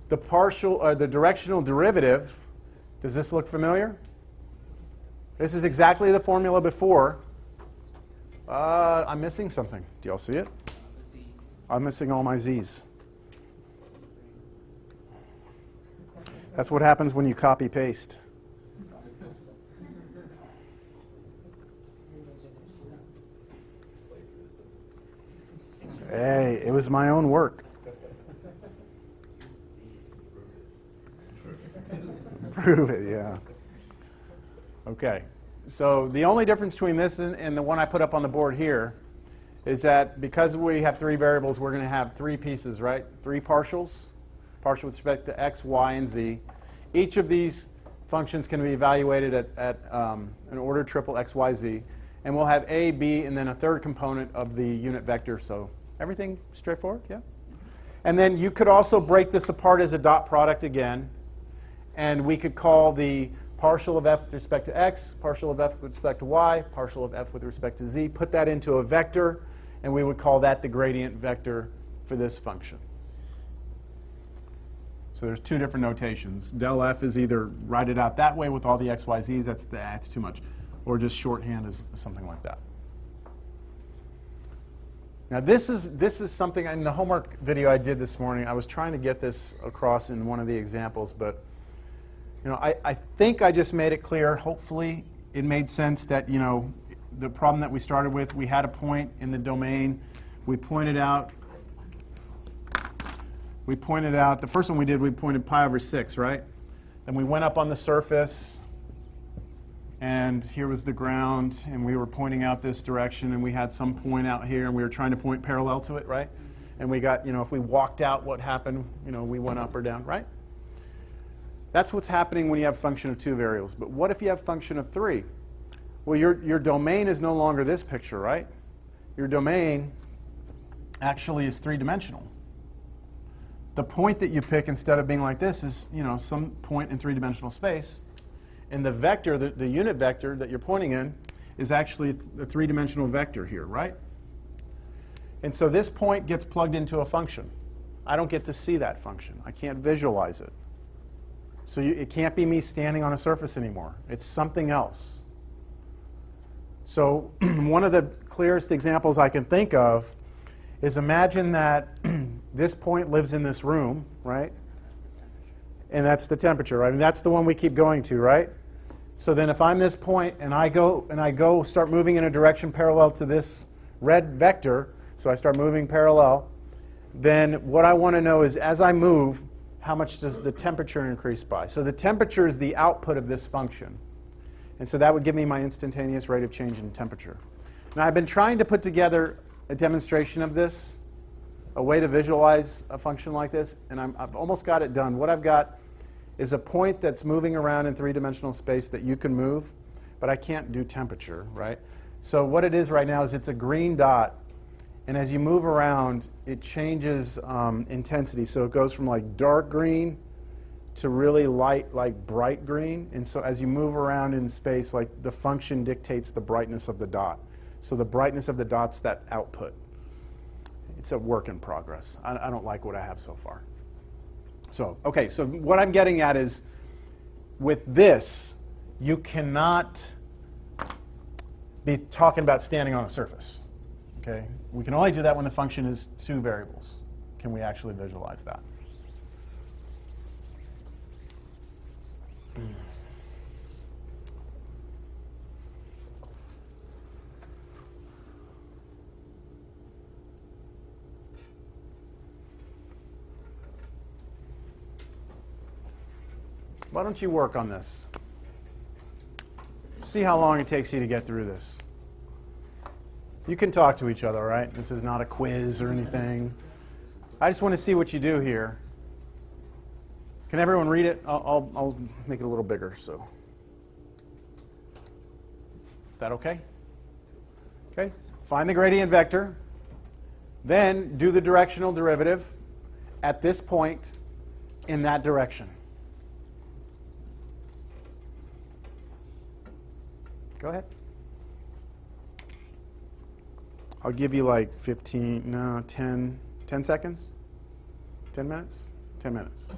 the directional derivative, does this look familiar? This is exactly the formula before. I'm missing something. Do y'all see it? I'm missing all my z's. That's what happens when you copy paste. Hey, it was my own work. Prove it, yeah. Okay, so the only difference between this and the one I put up on the board here is that because we have three variables, we're going to have three pieces, right? Three partials, partial with respect to x, y, and z. Each of these functions can be evaluated at an order triple x, y, z. And we'll have a, b, and then a third component of the unit vector. So everything straightforward, yeah? And then you could also break this apart as a dot product again. And we could call the partial of f with respect to x, partial of f with respect to y, partial of f with respect to z, put that into a vector, and we would call that the gradient vector for this function. So there's two different notations. Del f is either write it out that way with all the x, y, z's, that's too much, or just shorthand is something like that. Now this is something in the homework video I did this morning. I was trying to get this across in one of the examples, but I think I just made it clear. Hopefully it made sense that the problem that we started with, we had a point in the domain. We pointed out the first one we did, we pointed pi over 6, right? Then we went up on the surface, and here was the ground, and we were pointing out this direction, and we had some point out here, and we were trying to point parallel to it, right? And we got, if we walked out, what happened? We went up or down, right? That's what's happening when you have a function of two variables. But what if you have a function of three? Well, your domain is no longer this picture, right? Your domain actually is three-dimensional. The point that you pick instead of being like this is, some point in three-dimensional space. And the vector, the unit vector that you're pointing in, is actually the three-dimensional vector here, right? And so this point gets plugged into a function. I don't get to see that function. I can't visualize it. So it can't be me standing on a surface anymore. It's something else. So one of the clearest examples I can think of is imagine that this point lives in this room, right? And that's the temperature, right? And that's the one we keep going to, right? So then if I'm this point and I go start moving in a direction parallel to this red vector, so I start moving parallel, then what I want to know is as I move, how much does the temperature increase by? So the temperature is the output of this function. And so that would give me my instantaneous rate of change in temperature. Now I've been trying to put together a demonstration of this, a way to visualize a function like this, and I've almost got it done. What I've got is a point that's moving around in three-dimensional space that you can move, but I can't do temperature, right? So what it is right now is it's a green dot. And as you move around, it changes intensity. So it goes from like dark green to really light, like bright green. And so as you move around in space, like the function dictates the brightness of the dot. So the brightness of the dot's that output. It's a work in progress. I don't like what I have so far. So, okay, so what I'm getting at is with this, you cannot be talking about standing on a surface. Okay? We can only do that when the function is two variables. Can we actually visualize that? Why don't you work on this? See how long it takes you to get through this. You can talk to each other, right? This is not a quiz or anything. I just want to see what you do here. Can everyone read it? I'll make it a little bigger. So, that okay? Okay. Find the gradient vector. Then do the directional derivative at this point in that direction. Go ahead. I'll give you like 10 seconds? 10 minutes? 10 minutes.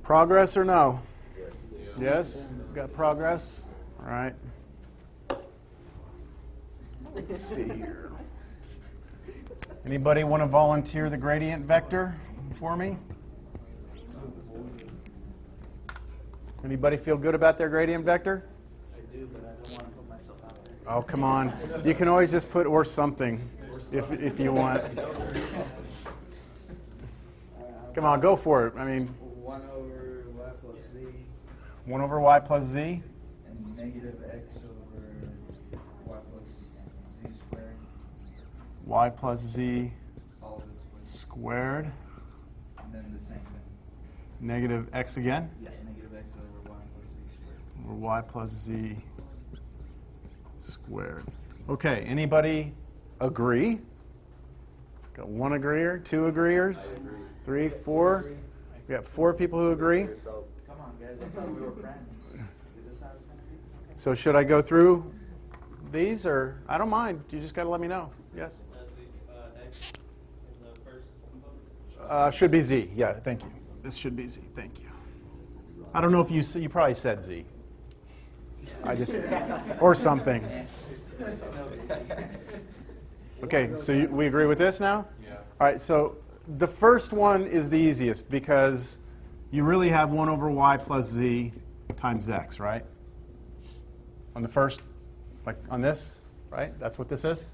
Progress or no? Yes? Got progress? All right. Let's see here. Anybody want to volunteer the gradient vector for me? Anybody feel good about their gradient vector? I do, but I don't want to put myself out there. Oh, come on. You can always just put or something if you want. Come on, go for it. I mean, 1 over y plus z 1 over y plus z. and negative x over y plus z squared. Y plus z All of it squared. squared. And then the same thing. Negative x again. Yeah, negative x over y plus z squared. Or y plus z squared. Okay, anybody agree? Got 1 agreeer, 2 agreeers, 3, 4. We got 4 people who agree. Come on, guys. I thought we were friends. Is this how it's going to be? Okay. So should I go through these, or I don't mind. You just got to let me know. Yes. X in the first component? Should be z. Yeah, thank you. This should be z. Thank you. I don't know if you probably said z. I just or something. Okay, so we agree with this now? Yeah. All right, so the first one is the easiest because you really have 1 over y plus z times x, right? On the first, like on this, right? That's what this is.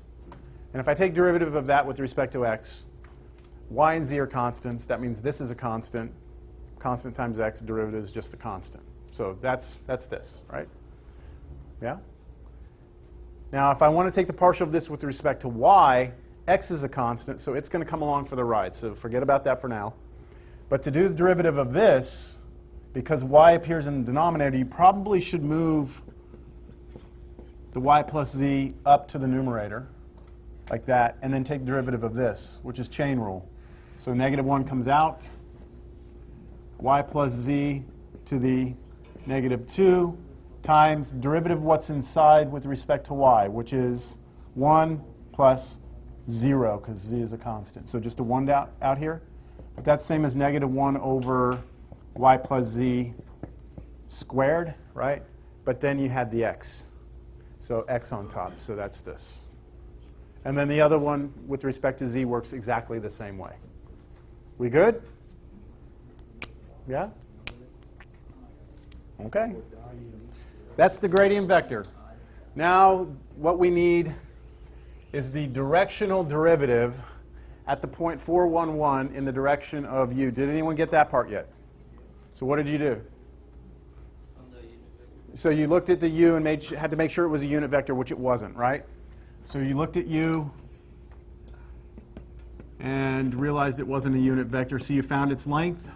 And if I take derivative of that with respect to x, y and z are constants. That means this is a constant. Constant times x, derivative is just a constant. So that's this, right? Yeah? Now, if I want to take the partial of this with respect to y, x is a constant, so it's going to come along for the ride. So forget about that for now. But to do the derivative of this, because y appears in the denominator, you probably should move the y plus z up to the numerator, like that, and then take the derivative of this, which is chain rule. So negative 1 comes out, y plus z to the negative 2 times the derivative of what's inside with respect to y, which is 1 plus 0, because z is a constant. So just a 1 out here. But that's same as negative 1 over y plus z squared, right? But then you had the x. So x on top, so that's this. And then the other one with respect to z works exactly the same way. We good? Yeah? Okay. That's the gradient vector. Now what we need is the directional derivative at the point 411 in the direction of u. Did anyone get that part yet? So what did you do? So you looked at the u and had to make sure it was a unit vector, which it wasn't, right? So you looked at u and realized it wasn't a unit vector, so you found its length.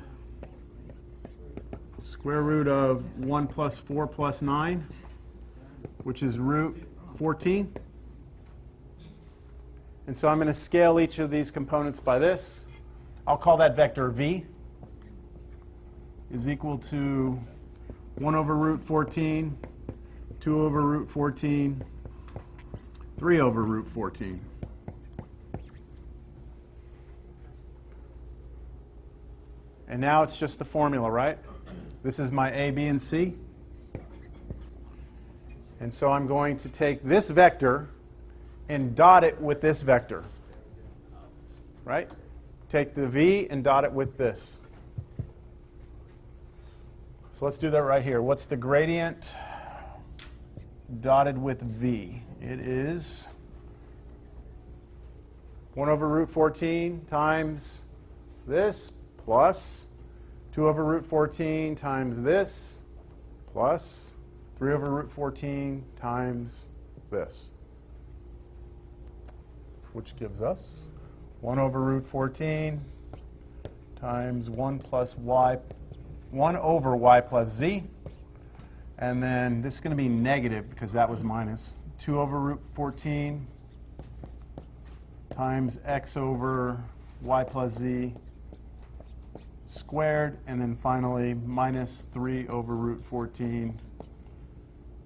Square root of 1 plus 4 plus 9, which is root 14. And so I'm going to scale each of these components by this. I'll call that vector v is equal to 1 over root 14, 2 over root 14, 3 over root 14. And now it's just the formula, right? This is my a, b, and c. And so I'm going to take this vector and dot it with this vector, right? Take the v and dot it with this. So let's do that right here. What's the gradient dotted with v? It is 1 over root 14 times this plus 2 over root 14 times this plus 3 over root 14 times this, which gives us 1 over root 14 times 1 plus y, 1 over y plus z. And then this is going to be negative because that was minus 2 over root 14 times x over y plus z squared, and then finally minus 3 over root 14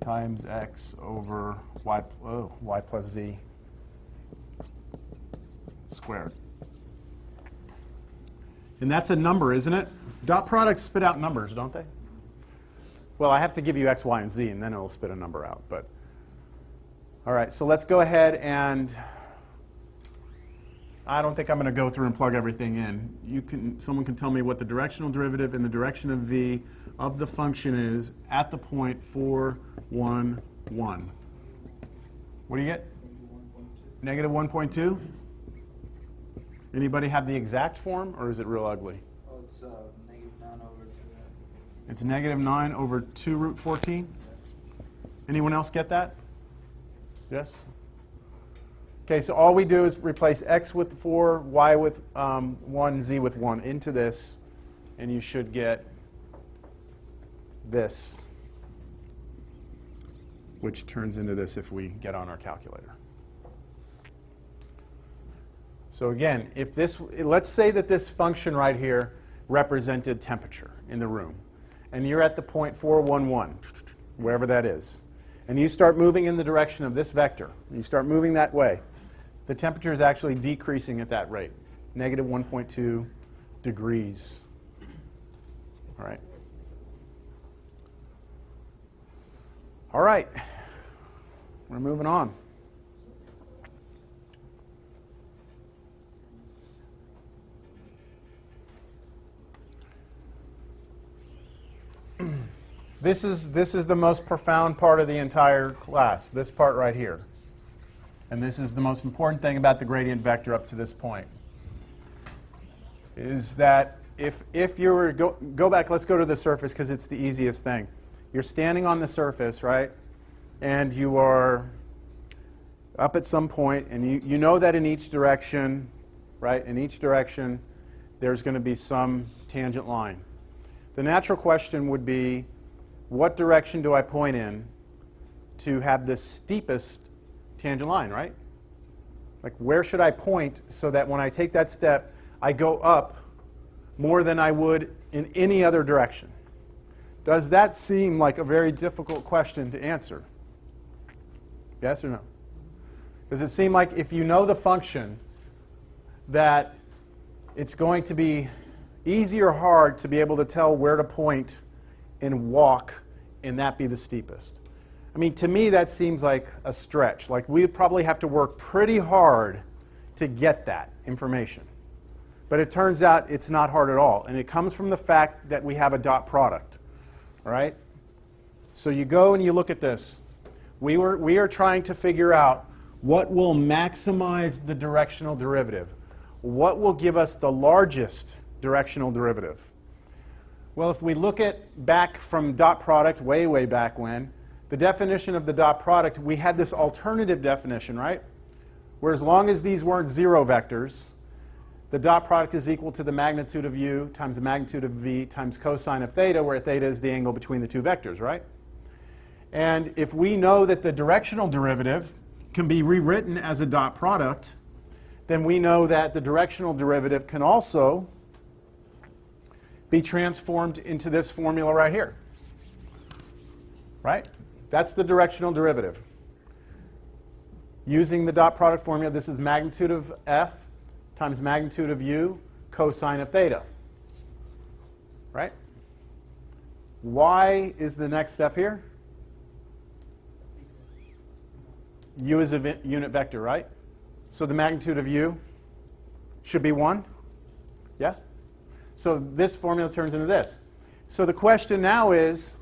times x over y plus z squared. And that's a number, isn't it? Dot products spit out numbers, don't they? Well, I have to give you x, y, and z, and then it'll spit a number out. But all right, so let's go ahead and I don't think I'm going to go through and plug everything in. Someone can tell me what the directional derivative in the direction of v of the function is at the point 4, 1, 1. What do you get? Negative 1.2. Anybody have the exact form, or is it real ugly? Oh, it's negative 9 over 2. It's negative 9 over 2 root 14. Anyone else get that? Yes? Okay, so all we do is replace x with 4, y with 1, z with 1 into this, and you should get this, which turns into this if we get on our calculator. So again, if this, let's say that this function right here represented temperature in the room, and you're at the point 411, wherever that is, and you start moving in the direction of this vector, and you start moving that way, the temperature is actually decreasing at that rate, negative 1.2 degrees. All right. All right. We're moving on. This is the most profound part of the entire class, this part right here. And this is the most important thing about the gradient vector up to this point, is that if you were, go back, let's go to the surface because it's the easiest thing. You're standing on the surface, right? And you are up at some point, and you know that in each direction, right? In each direction, there's going to be some tangent line. The natural question would be, what direction do I point in to have the steepest tangent line, right? Like, where should I point so that when I take that step, I go up more than I would in any other direction? Does that seem like a very difficult question to answer? Yes or no? Does it seem like if you know the function that it's going to be easy or hard to be able to tell where to point and walk and that be the steepest? I mean, to me, that seems like a stretch. Like, we'd probably have to work pretty hard to get that information. But it turns out it's not hard at all. And it comes from the fact that we have a dot product. All right? So you go and you look at this. We are trying to figure out what will maximize the directional derivative. What will give us the largest directional derivative? Well, if we look at back from dot product, way, way back when, the definition of the dot product, we had this alternative definition, right? Where as long as these weren't zero vectors, the dot product is equal to the magnitude of u times the magnitude of v times cosine of theta, where theta is the angle between the two vectors, right? And if we know that the directional derivative can be rewritten as a dot product, then we know that the directional derivative can also be transformed into this formula right here. Right? That's the directional derivative. Using the dot product formula, this is magnitude of f times magnitude of u cosine of theta. Right? Y is the next step here. U is a unit vector, right? So the magnitude of u should be 1. Yes? So this formula turns into this. So the question now is,